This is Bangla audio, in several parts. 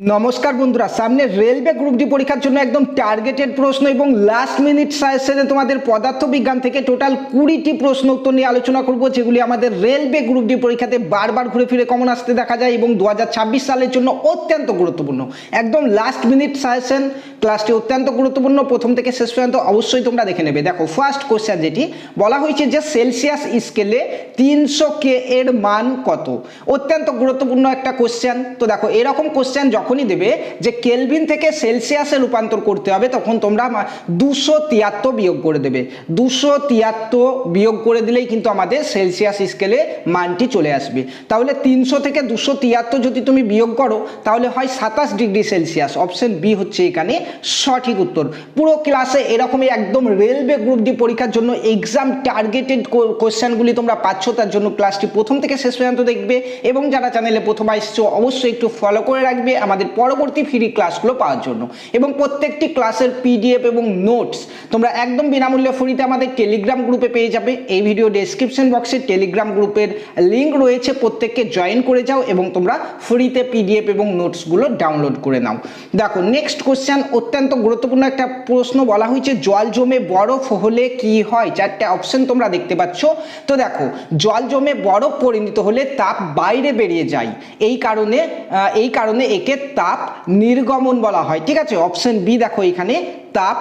নমস্কার বন্ধুরা, সামনে রেলওয়ে গ্রুপ ডি পরীক্ষার জন্য একদম টার্গেটেড প্রশ্ন এবং লাস্ট মিনিট সাজেশনে তোমাদের পদার্থবিজ্ঞান থেকে টোটাল 20টি প্রশ্ন উত্তর নিয়ে আলোচনা করব, যেগুলি আমাদের রেলওয়ে গ্রুপ ডি পরীক্ষাতে বারবার ঘুরে ফিরে কমন আসতে দেখা যায় এবং 2026 সালের জন্য অত্যন্ত গুরুত্বপূর্ণ। একদম লাস্ট মিনিট সাজেশন, ক্লাসটি অত্যন্ত গুরুত্বপূর্ণ, প্রথম থেকে শেষ পর্যন্ত অবশ্যই তোমরা দেখে নেবে। দেখো, ফার্স্ট কোশ্চেন যেটি বলা হয়েছে যে সেলসিয়াস স্কেলে 300 কে এর মান কত। অত্যন্ত গুরুত্বপূর্ণ একটা কোশ্চেন। তো দেখো, এরকম কোশ্চেন যখনই দেবে যে কেলভিন থেকে সেলসিয়াসে রূপান্তর করতে হবে, তখন তোমরা 273 বিয়োগ করে দেবে। 273 বিয়োগ করে দিলেই কিন্তু আমাদের সেলসিয়াস স্কেলে মানটি চলে আসবে। তাহলে 300 থেকে 273 যদি তুমি বিয়োগ করো তাহলে হয় 27 ডিগ্রি সেলসিয়াস। অপশন বি হচ্ছে এখানে সঠিক উত্তর। পুরো ক্লাসে এরকমই একদম রেলওয়ে গ্রুপ ডি পরীক্ষার জন্য এক্সাম টার্গেটেড কোশ্চেনগুলি তোমরা পাচ্ছ, তার জন্য ক্লাসটি প্রথম থেকে শেষ পর্যন্ত দেখবে এবং যারা চ্যানেলে প্রথম আসছো অবশ্যই একটু ফলো করে রাখবে আমাদের পরবর্তী ফ্রি ক্লাসগুলো পাওয়ার জন্য। এবং প্রত্যেকটি ক্লাসের পিডিএফ এবং নোটস তোমরা একদম বিনামূল্যে ফ্রিতে আমাদের টেলিগ্রাম গ্রুপে পেয়ে যাবে। এই ভিডিও ডেসক্রিপশন বক্সে টেলিগ্রাম গ্রুপের লিঙ্ক রয়েছে, প্রত্যেককে জয়েন করে যাও এবং তোমরা ফ্রিতে পিডিএফ এবং নোটসগুলো ডাউনলোড করে নাও। দেখো, নেক্সট কোশ্চেন অত্যন্ত গুরুত্বপূর্ণ একটা প্রশ্ন। বলা হয়েছে জল জমে বরফ হলে কি হয়। চারটে অপশন তোমরা দেখতে পাচ্ছ। তো দেখো, জল জমে বরফ পরিণত হলে তাপ বাইরে বেরিয়ে যায়, এই কারণে একে তাপ নির্গমন বলা হয়। ঠিক আছে, অপশন বি দেখো এখানে তাপ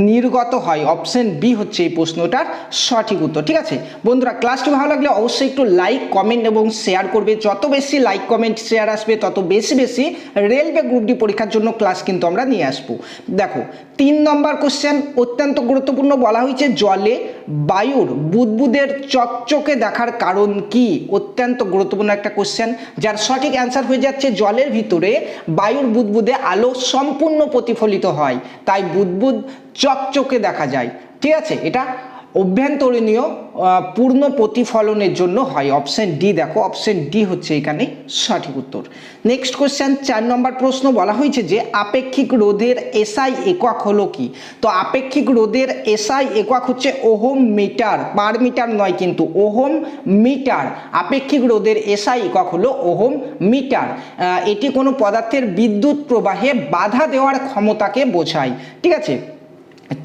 নির্গত হয়। অপশন বি হচ্ছে এই প্রশ্নটার সঠিক উত্তর। ঠিক আছে বন্ধুরা, ক্লাসটি ভালো লাগলে অবশ্যই একটু লাইক কমেন্ট এবং শেয়ার করবে। যত বেশি লাইক কমেন্ট শেয়ার আসবে তত বেশি রেলওয়ে গ্রুপ ডি পরীক্ষার জন্য ক্লাস কিন্তু আমরা নিয়ে আসবো। দেখো, 3 নম্বর কোশ্চেন অত্যন্ত গুরুত্বপূর্ণ। বলা হয়েছে জলে বায়ুর বুদবুদের চকচকে দেখার কারণ কি। অত্যন্ত গুরুত্বপূর্ণ একটা কোশ্চেন, যার সঠিক অ্যান্সার হয়ে যাচ্ছে জলের ভিতরে বায়ুর বুদবুদে আলো সম্পূর্ণ প্রতিফলিত হয়, তাই বুদবুদ চকচকে দেখা যায়। ঠিক আছে, এটা অভ্যন্তরীণীয় পূর্ণ প্রতিফলনের জন্য হয়। অপশন ডি দেখো, অপশন ডি হচ্ছে এখানে সঠিক উত্তর। নেক্সট কোশ্চেন 4 নম্বর প্রশ্ন। বলা হয়েছে যে আপেক্ষিক রোধের এসআই একক হলো কি। তো আপেক্ষিক রোধের এসআই একক হচ্ছে ওহম মিটার, পার মিটার নয় কিন্তু ওহম মিটার। আপেক্ষিক রোধের এসআই একক হলো ওহম মিটার। এটি কোনো পদার্থের বিদ্যুৎ প্রবাহে বাধা দেওয়ার ক্ষমতাকে বোঝায়। ঠিক আছে,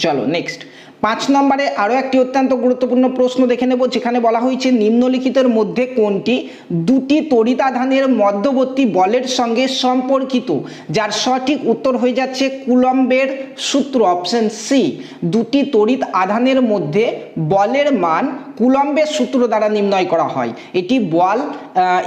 চলো নেক্সট 5 নম্বরে আরও একটি অত্যন্ত গুরুত্বপূর্ণ প্রশ্ন দেখে নেব, যেখানে বলা হয়েছে নিম্নলিখিতের মধ্যে কোনটি দুটি তড়িতাধানের মধ্যবর্তী বলের সঙ্গে সম্পর্কিত। যার সঠিক উত্তর হয়ে যাচ্ছে কুলম্বের সূত্র। অপশন সি, দুটি তড়িৎ আধানের মধ্যে বলের মান কুলম্বের সূত্র দ্বারা নির্ণয় করা হয়।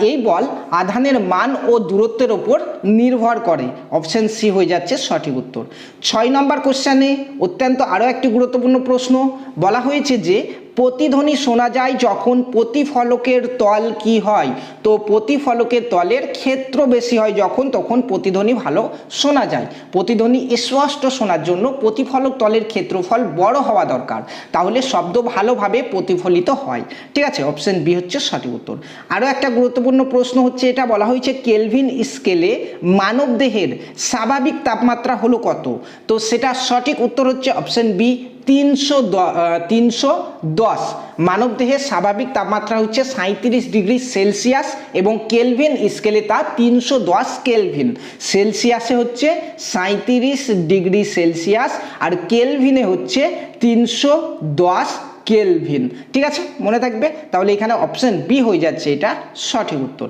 এই বল আধানের মান ও দূরত্বের উপর নির্ভর করে। অপশন সি হয়ে যাচ্ছে সঠিক উত্তর। 6 নম্বর কোশ্চেনে অত্যন্ত আরও একটি গুরুত্বপূর্ণ প্রশ্ন। বলা হয়েছে যে প্রতিধ্বনি শোনা যায় যখন প্রতিফলকের তল কি হয়। তো প্রতিফলকের তলের ক্ষেত্র বেশি হয় যখন, তখন প্রতিধ্বনি ভালো শোনা যায়। প্রতিধ্বনি স্পষ্ট শোনার জন্য প্রতিফলক তলের ক্ষেত্রফল বড় হওয়া দরকার, তাহলে শব্দ ভালোভাবে প্রতিফলিত হয়। ঠিক আছে, অপশন বি হচ্ছে সঠিক উত্তর। আরও একটা গুরুত্বপূর্ণ প্রশ্ন হচ্ছে, এটা বলা হয়েছে কেলভিন স্কেলে মানবদেহের স্বাভাবিক তাপমাত্রা হলো কত। তো সেটা সঠিক উত্তর হচ্ছে অপশন বি 310। মানবদেহের স্বাভাবিক তাপমাত্রা হচ্ছে 37 ডিগ্রি সেলসিয়াস এবং কেলভিন স্কেলে তা 310 কেলভিন। সেলসিয়াসে হচ্ছে 37 ডিগ্রি সেলসিয়াস আর কেলভিনে হচ্ছে 310 কেলভিন। ঠিক আছে, মনে থাকবে। তাহলে এখানে অপশন বি হয়ে যাচ্ছে এটা সঠিক উত্তর।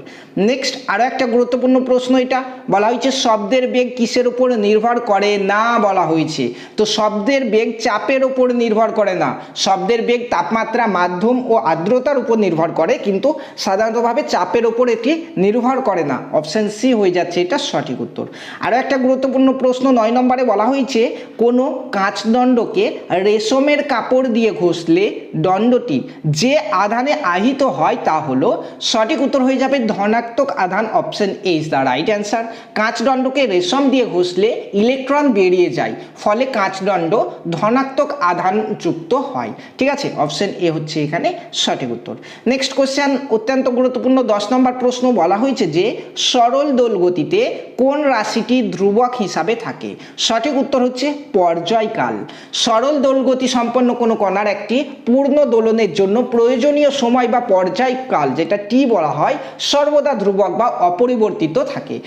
নেক্সট আরও একটা গুরুত্বপূর্ণ প্রশ্ন। এটা বলা হয়েছে শব্দের বেগ কিসের উপর নির্ভর করে না বলা হয়েছে। তো শব্দের বেগ চাপের উপর নির্ভর করে না। শব্দের বেগ তাপমাত্রা, মাধ্যম ও আর্দ্রতার উপর নির্ভর করে, কিন্তু সাধারণতভাবে চাপের উপর এটি নির্ভর করে না। অপশন সি হয়ে যাচ্ছে এটা সঠিক উত্তর। আরও একটা গুরুত্বপূর্ণ প্রশ্ন 9 নম্বরে বলা হয়েছে কোনো কাঁচদণ্ডকে রেশমের কাপড় দিয়ে ঘষলে দণ্ডটি যে আধানে আহিত হয় তা হলো। সঠিক উত্তর হয়ে যাবে ধনাত্মক আধান। Option A is the right answer. কাঁচদণ্ডকে রেশম দিয়ে ঘষলে ইলেকট্রন বেরিয়ে যায়, ফলে কাঁচদণ্ড ধনাত্মক আধান যুক্ত হয়। ঠিক আছে, অপশন এ হচ্ছে এখানে সঠিক উত্তর। নেক্সট কোশ্চেন অত্যন্ত গুরুত্বপূর্ণ 10 নম্বর প্রশ্ন। বলা হয়েছে যে সরল দোলগতিতে কোন রাশিটি ধ্রুবক হিসাবে থাকে। সঠিক উত্তর হচ্ছে পর্যায়কাল। সরল দোলগতি সম্পন্ন কোনো কণার একটি পূর্ণ দোলনের জন্য প্রয়োজনীয় সময় বা পর্যায়কাল, যেটা টি বলা হয়, সর্বদা ধ্রুবক বা অপরিবর্তিত থাকে।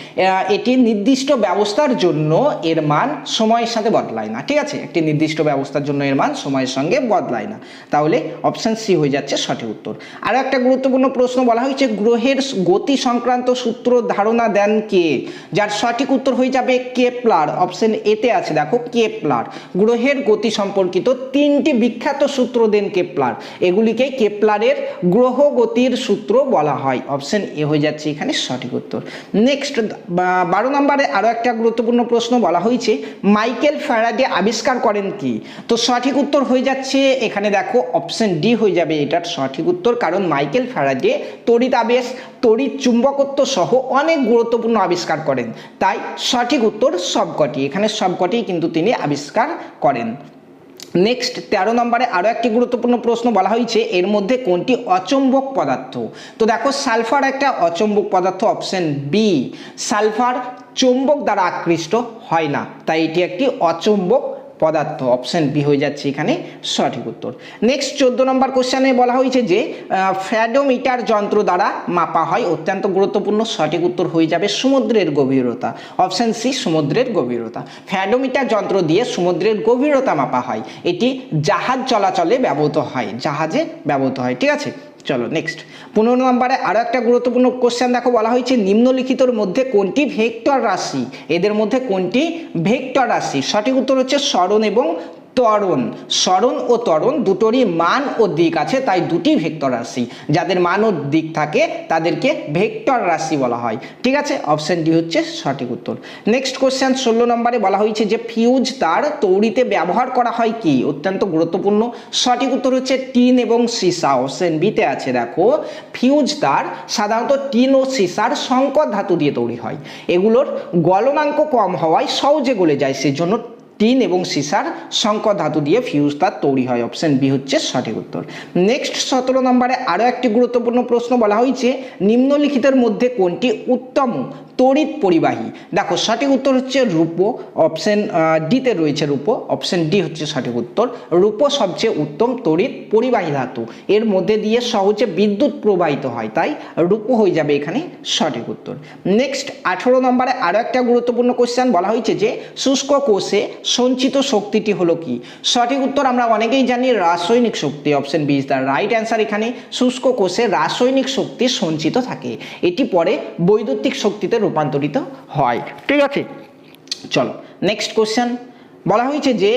এটি নির্দিষ্ট ব্যবস্থার জন্য এর মান সময়ের সাথে বদলায় না। ঠিক আছে, একটি নির্দিষ্ট ব্যবস্থার জন্য এর মান সময়ের সঙ্গে বদলায় না। তাহলে অপশন সি হয়ে যাচ্ছে সঠিক উত্তর। আরও একটা গুরুত্বপূর্ণ প্রশ্ন বলা হয়েছে, গ্রহের গতি সংক্রান্ত সূত্র ধারণা দেন কে? যার সঠিক উত্তর হয়ে যাবে কেপলার। অপশন এতে আছে দেখো কেপলার। গ্রহের গতি সম্পর্কিত 3টি বিখ্যাত সূত্র দেন কেপলার, এগুলিকে কেপলারের গ্রহ গতির সূত্র বলা হয়। অপশন এ হয়ে যাচ্ছে এখানে সঠিক উত্তর। নেক্সট 12 নম্বরে আরও একটা গুরুত্বপূর্ণ প্রশ্ন বলা হয়েছে, মাইকেল ফ্যারাডে আবিষ্কার করেন কি? তো সঠিক উত্তর হয়ে যাচ্ছে এখানে দেখো অপশন ডি হয়ে যাবে এটার সঠিক উত্তর, কারণ মাইকেল ফ্যারাডে তড়িতাবেশ, তড়িৎ চুম্বকত্ব সহ অনেক গুরুত্বপূর্ণ আবিষ্কার করেন। তাই সঠিক উত্তর সবকটি, এখানে সবকটি কিন্তু তিনি আবিষ্কার করেন। নেক্সট 13 নম্বরে আরও একটি গুরুত্বপূর্ণ প্রশ্ন বলা হয়েছে, এর মধ্যে কোনটি অচুম্বক পদার্থ? তো দেখো সালফার একটা অচুম্বক পদার্থ। অপশন বি, সালফার চুম্বক দ্বারা আকৃষ্ট হয় না, তাই এটি একটি অচুম্বক পদার্থ। অপশন বি হয়ে যাচ্ছে এখানে সঠিক উত্তর। নেক্সট 14 নম্বর কোশ্চেনে বলা হয়েছে যে ফ্যাডোমিটার যন্ত্র দ্বারা মাপা হয়, অত্যন্ত গুরুত্বপূর্ণ। সঠিক উত্তর হয়ে যাবে সমুদ্রের গভীরতা। অপশন সি, সমুদ্রের গভীরতা। ফ্যাডোমিটার যন্ত্র দিয়ে সমুদ্রের গভীরতা মাপা হয়, এটি জাহাজ চলাচলে ব্যবহৃত হয়, জাহাজে ব্যবহৃত হয়। ঠিক আছে, চলো নেক্সট 15 নম্বরে আরও একটা গুরুত্বপূর্ণ কোশ্চেন দেখো, বলা হয়েছে নিম্নলিখিতর মধ্যে কোনটি ভেক্টর রাশি? এদের মধ্যে কোনটি ভেক্টর রাশি? সঠিক উত্তর হচ্ছে সরণ এবং ত্বরণ। সরণ ও ত্বরণ দুটোরই মান ও দিক আছে, তাই দুটি ভেক্টর রাশি। যাদের মান ও দিক থাকে তাদেরকে ভেক্টর রাশি বলা হয়। ঠিক আছে, অপশন ডি হচ্ছে সঠিক উত্তর। নেক্সট কোশ্চেন 16 নম্বরে বলা হয়েছে যে ফিউজ তার তৈরিতে ব্যবহার করা হয় কি? অত্যন্ত গুরুত্বপূর্ণ। সঠিক উত্তর হচ্ছে টিন এবং সীসা। অপশন বিতে আছে দেখো, ফিউজ তার সাধারণত টিন ও সীসার সংকর ধাতু দিয়ে তৈরি হয়। এগুলোর গলনাঙ্ক কম হওয়ায় সহজে গলে যায়, সেজন্য টিন এবং সীসার সংকর ধাতু দিয়ে ফিউজ তার তৈরি হয়। অপশন বি হচ্ছে সঠিক উত্তর। নেক্সট 17 নম্বরে আরও একটি গুরুত্বপূর্ণ প্রশ্ন বলা হয়েছে, নিম্নলিখিতের মধ্যে কোনটি উত্তম তড়িৎ পরিবাহী? দেখো সঠিক উত্তর হচ্ছে রূপো। অপশন ডিতে রয়েছে রূপো। অপশন ডি হচ্ছে সঠিক উত্তর। রূপো সবচেয়ে উত্তম তড়িৎ পরিবাহী ধাতু, এর মধ্যে দিয়ে সহজে বিদ্যুৎ প্রবাহিত হয়, তাই রূপো হয়ে যাবে এখানে সঠিক উত্তর। নেক্সট 18 নম্বরে আরও একটা গুরুত্বপূর্ণ কোশ্চেন বলা হয়েছে যে শুষ্ক কোষে সঞ্চিত শক্তিটি হলো কি? সঠিক উত্তর আমরা অনেকেই জানি রাসায়নিক শক্তি। Option B is the right answer. এখানে শুষ্ক কোষে রাসায়নিক শক্তি সঞ্চিত থাকে, এটি পরে বৈদ্যুতিক শক্তিতে রূপান্তরিত হয়। ঠিক আছে, চলো নেক্সট কোশ্চেন বলা হয়েছে যে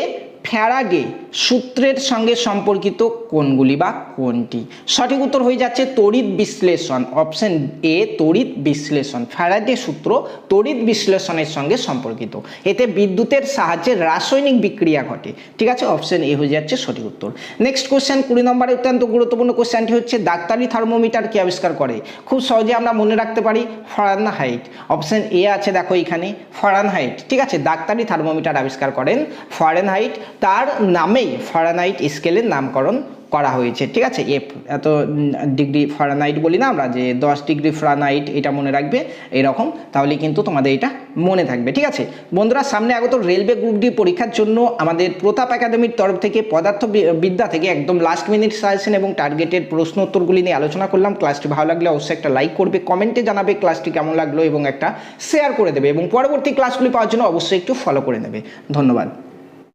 ফ্যারাডে সূত্রের সঙ্গে সম্পর্কিত কোনগুলি বা কোনটি? সঠিক উত্তর হয়ে যাচ্ছে তড়িৎ বিশ্লেষণ। অপশন এ, তড়িৎ বিশ্লেষণ। ফ্যারাডে সূত্র তড়িৎ বিশ্লেষণের সঙ্গে সম্পর্কিত, এতে বিদ্যুতের সাহায্যে রাসায়নিক বিক্রিয়া ঘটে। ঠিক আছে, অপশন এ হয়ে যাচ্ছে সঠিক উত্তর। নেক্সট কোশ্চেন 20 নম্বরে অত্যন্ত গুরুত্বপূর্ণ কোশ্চেনটি হচ্ছে ডাক্তারি থার্মোমিটার কে আবিষ্কার করে? খুব সহজে আমরা মনে রাখতে পারি ফারেনহাইট। অপশন এ আছে দেখো এখানে ফারেনহাইট। ঠিক আছে, ডাক্তারি থার্মোমিটার আবিষ্কার করেন ফারেনহাইট, তার নামেই ফারেনহাইট স্কেলের নামকরণ করা হয়েছে। ঠিক আছে, এফ এত ডিগ্রি ফারেনহাইট বলি না আমরা, যে 10 ডিগ্রি ফারেনহাইট, এটা মনে রাখবে এরকম, তাহলে কিন্তু তোমাদের এটা মনে থাকবে। ঠিক আছে বন্ধুরা, সামনে আগত রেলওয়ে গ্রুপ ডি পরীক্ষার জন্য আমাদের প্রতাপ একাডেমির তরফ থেকে পদার্থ বিদ্যা থেকে একদম লাস্ট মিনিট সাজেশন এবং টার্গেটেড প্রশ্ন উত্তরগুলি নিয়ে আলোচনা করলাম। ক্লাসটি ভালো লাগলে অবশ্যই একটা লাইক করবে, কমেন্টে জানাবে ক্লাসটি কেমন লাগলো এবং একটা শেয়ার করে দেবে, এবং পরবর্তী ক্লাসগুলি পাওয়ার জন্য অবশ্যই একটু ফলো করে নেবে। ধন্যবাদ।